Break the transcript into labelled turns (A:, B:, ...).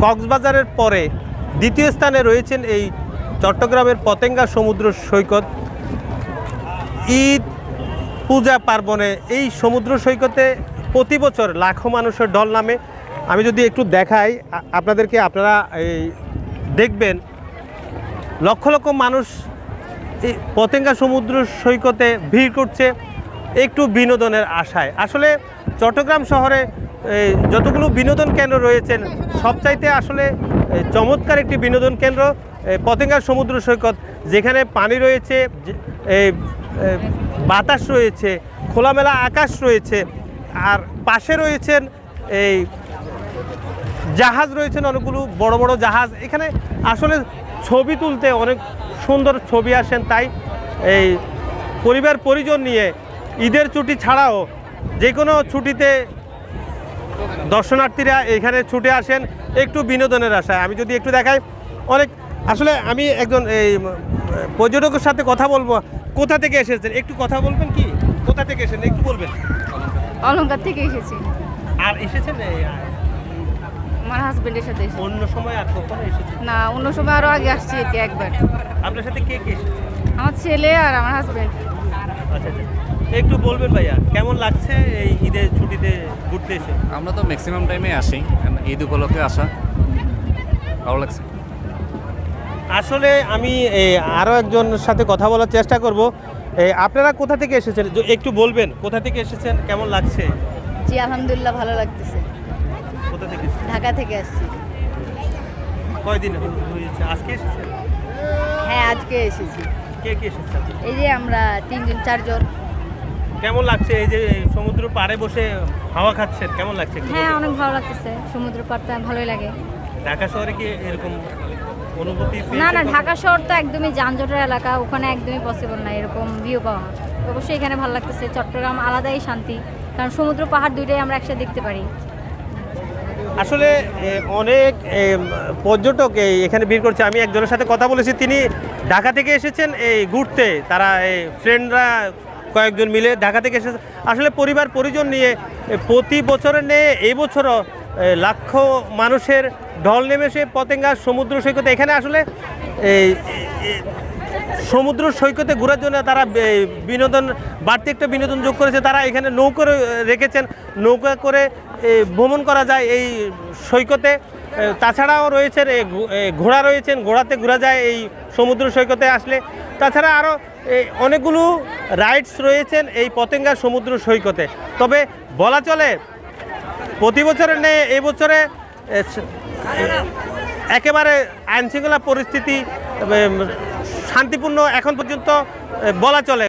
A: কক্সবাজারের পরে দ্বিতীয় স্থানে রয়েছেন এই চট্টগ্রামের পতেঙ্গা সমুদ্র সৈকত। ঈদ পূজা পার্বণে এই সমুদ্র সৈকতে প্রতি বছর লাখো মানুষের ঢল নামে। আমি যদি একটু দেখাই আপনাদেরকে, আপনারা এই দেখবেন লক্ষ লক্ষ মানুষ এই পতেঙ্গা সমুদ্র সৈকতে ভিড় করছে একটু বিনোদনের আশায়। আসলে চট্টগ্রাম শহরে যতগুলো বিনোদন কেন্দ্র রয়েছেন সবচাইতে আসলে চমৎকার একটি বিনোদন কেন্দ্র পতেঙ্গা সমুদ্র সৈকত, যেখানে পানি রয়েছে, বাতাস রয়েছে, খোলামেলা আকাশ রয়েছে, আর পাশে রয়েছেন এই জাহাজ রয়েছেন, অনেকগুলো বড় বড় জাহাজ। এখানে আসলে ছবি তুলতে অনেক সুন্দর ছবি আসেন। তাই এই পরিবার পরিজন নিয়ে ঈদের ছুটি ছাড়াও যে কোনো ছুটিতে দর্শনার্থীরা এখানে ছুটে আসেন একটু বিনোদনের আশায়। আমি যদি একটু দেখাই, অনেক আসলে আমি একজন এই পর্যটকের সাথে কথা বলবো। কোথা থেকে এসেছেন একটু কথা বলবেন কি? কোথা থেকে এসেছেন একটু বলবেন?
B: অলংকার থেকে এসেছি।
A: আর এসেছেন
B: আমার হাজবেন্ডের সাথে এসেছি।
A: অন্য সময় আর কখনো এসেছেন?
B: না, অন্য সময় আরো আগে আসছি একবার।
A: আপনার সাথে কে কে এসেছে?
B: আমার ছেলে আর আমার হাজবেন্ড।
A: আচ্ছা আচ্ছা, একটু বলবেন ভাইয়া কেমন লাগছে এই ঈদের ছুটিতে ঘুরতে এসে?
C: আমরা তো ম্যাক্সিমাম টাইমে আসি, ঈদ উপলক্ষে আসা, ভালো লাগছে।
A: আসলে আমি আরও একজনের সাথে কথা বলার চেষ্টা করব। আপনারা কোথা থেকে এসেছেন একটু বলবেন? কোথা থেকে এসেছেন, কেমন লাগছে?
B: জি আলহামদুলিল্লাহ ভালো লাগতেছে।
A: কোথা থেকে এসেছেন?
B: ঢাকা থেকে আসছি।
A: কয়দিন হয়েছে? আজকে এসেছেন?
B: হ্যাঁ আজকে এসেছি।
A: কে কে এসেছেন?
B: এই যে আমরা 3-4 জন।
A: কেমন লাগছে এই যে সমুদ্র পাড়ে বসে হাওয়া খাচ্ছেন, কেমন লাগছে?
B: হ্যাঁ অনেক ভালো লাগতেছে, সমুদ্র পাড়টা ভালোই লাগে।
A: ঢাকা শহরে কি এরকম অনুভূতি?
B: না না, ঢাকা শহর তো একদমই যানজটের এলাকা, ওখানে একদমই পসিবল না এরকম ভিউ পাওয়া। অবশ্যই এখানে ভালো লাগতেছে। চট্টগ্রাম আলাদাই শান্তি, কারণ সমুদ্র পাহাড় দুইটাই আমরা একসাথে দেখতে পারি।
A: আসলে অনেক পর্যটক এখানে ভিড় করছে। আমি একজনের সাথে কথা বলেছি, তিনি ঢাকা থেকে এসেছেন এই ঘুরতে। তারা এই ফ্রেন্ডরা কয়েকজন মিলে ঢাকা থেকে এসেছে। আসলে পরিবার পরিজন নিয়ে প্রতি বছরের নিয়ে এই বছরও লাখ মানুষের ঢল নেমেছে পতেঙ্গা সমুদ্র সৈকতে। এখানে আসলে এই সমুদ্র সৈকতে ঘোরার জন্য তারা বিনোদন, বাড়তি একটা বিনোদন যোগ করেছে। তারা এখানে নৌকা রেখেছেন, নৌকা করে ভ্রমণ করা যায় এই সৈকতে। তাছাড়াও রয়েছেন ঘোড়া রয়েছেন, ঘোড়াতে ঘোরা যায় এই সমুদ্র সৈকতে আসলে। তাছাড়া আরও অনেকগুলো রাইডস রয়েছেন এই পতেঙ্গা সমুদ্র সৈকতে। তবে বলা চলে প্রতি বছরের নেই এই বছরে একেবারে আইনশৃঙ্খলা পরিস্থিতি শান্তিপূর্ণ এখন পর্যন্ত বলা চলে।